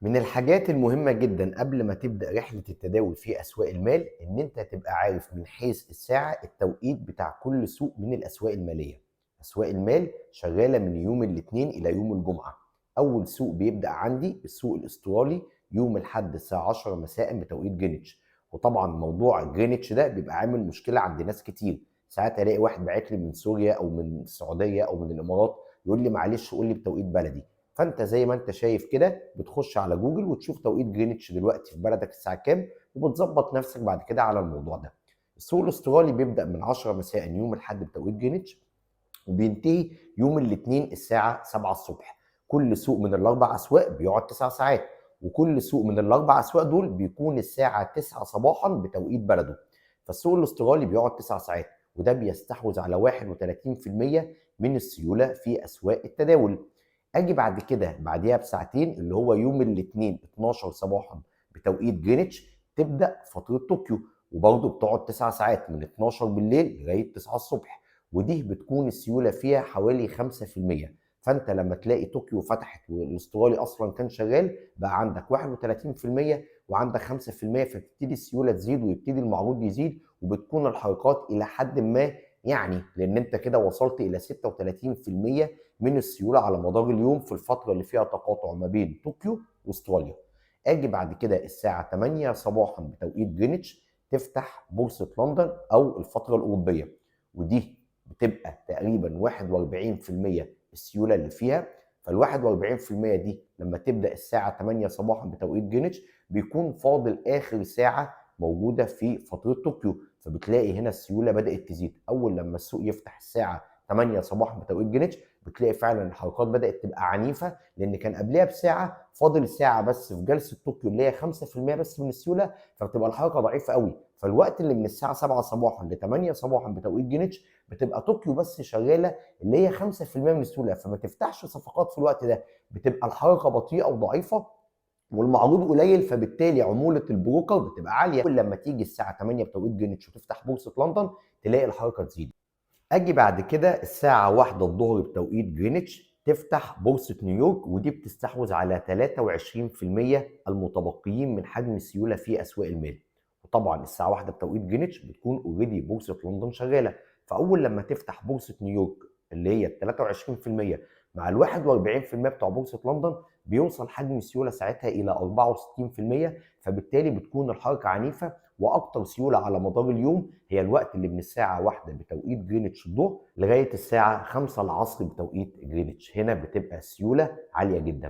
من الحاجات المهمة جدًا قبل ما تبدأ رحلة التداول في أسواق المال، إن أنت تبقى عارف من حيث الساعة التوقيت بتاع كل سوق من الأسواق المالية. أسواق المال شغالة من يوم الاثنين إلى يوم الجمعة. أول سوق بيبدأ عندي السوق الأسترالي يوم الأحد الساعة 10 مساء بتوقيت جرينتش، وطبعًا موضوع جرينتش ده بيبقى عامل مشكلة عند ناس كتير، ساعات ألاقي واحد باعت لي من سوريا أو من السعودية أو من الإمارات يقول لي معلش قُل لي بتوقيت بلدي. فانت زي ما انت شايف كده بتخش على جوجل وتشوف توقيت جرينتش دلوقتي في بلدك الساعه كام، وبتظبط نفسك بعد كده على الموضوع ده. السوق الاسترالي بيبدا من 10 مساء يوم الاحد بتوقيت جرينتش، وبينتهي يوم الاثنين الساعه 7 الصبح. كل سوق من الاربع اسواق بيقعد 9 ساعات، وكل سوق من الاربع اسواق دول بيكون الساعه 9 صباحا بتوقيت بلده. فالسوق الاسترالي بيقعد 9 ساعات، وده بيستحوذ على 31% من السيوله في اسواق التداول. اجي بعد كده بعديها بساعتين اللي هو يوم الاثنين 12 صباحا بتوقيت جرينتش تبدا فتره طوكيو، وبرضه بتقعد 9 ساعات من 12 بالليل لغايه 9 الصبح، ودي بتكون السيوله فيها حوالي 5%. فانت لما تلاقي طوكيو فتحت والاسترالي اصلا كان شغال بقى عندك 31% وعندك 5%، فبتبتدي السيوله تزيد ويبتدي المعروض يزيد، وبتكون الحركات الى حد ما يعني لان انت كده وصلت الى 36% من السيوله على مدار اليوم في الفتره اللي فيها تقاطع ما بين طوكيو واستراليا. اجي بعد كده الساعه 8 صباحا بتوقيت جرينتش تفتح بورصه لندن او الفتره الاوروبيه، ودي بتبقى تقريبا 41% السيوله اللي فيها. فال 41% دي لما تبدا الساعه 8 صباحا بتوقيت جرينتش بيكون فاضل اخر ساعه موجوده في فتره طوكيو، فبتلاقي هنا السيوله بدات تزيد. اول لما السوق يفتح الساعه 8 صباحا بتوقيت جرينتش بتلاقي فعلا الحركات بدات تبقى عنيفه، لان كان قبلها بساعه فاضل ساعه بس في جلسه طوكيو اللي هي 5% بس من السيوله، فبتبقى الحركه ضعيفه قوي. فالوقت اللي من الساعه 7 صباحا ل 8 صباحا بتوقيت جرينتش بتبقى طوكيو بس شغاله اللي هي 5% من السيوله، فما تفتحش صفقات في الوقت ده، بتبقى الحركه بطيئه وضعيفه والمعروض قليل، فبالتالي عموله البروكر بتبقى عاليه. كل لما تيجي الساعه 8 بتوقيت جرينتش وتفتح بورصه لندن تلاقي الحركه تزيد. اجي بعد كده الساعه 1 الظهر بتوقيت جرينتش تفتح بورصه نيويورك، ودي بتستحوذ على 23% المتبقيين من حجم السيوله في اسواق المال. وطبعا الساعه 1 بتوقيت جرينتش بتكون اوريدي بورصه لندن شغاله، فاول لما تفتح بورصه نيويورك اللي هي 23% مع ال 41% بتوع بورصه لندن بيوصل حجم السيوله ساعتها الى 64%، فبالتالي بتكون الحركه عنيفه. واكتر سيوله على مدار اليوم هي الوقت اللي من الساعه 1 بتوقيت جرينتش الظهر لغايه الساعه 5 العصر بتوقيت جرينتش، هنا بتبقى السيوله عاليه جدا.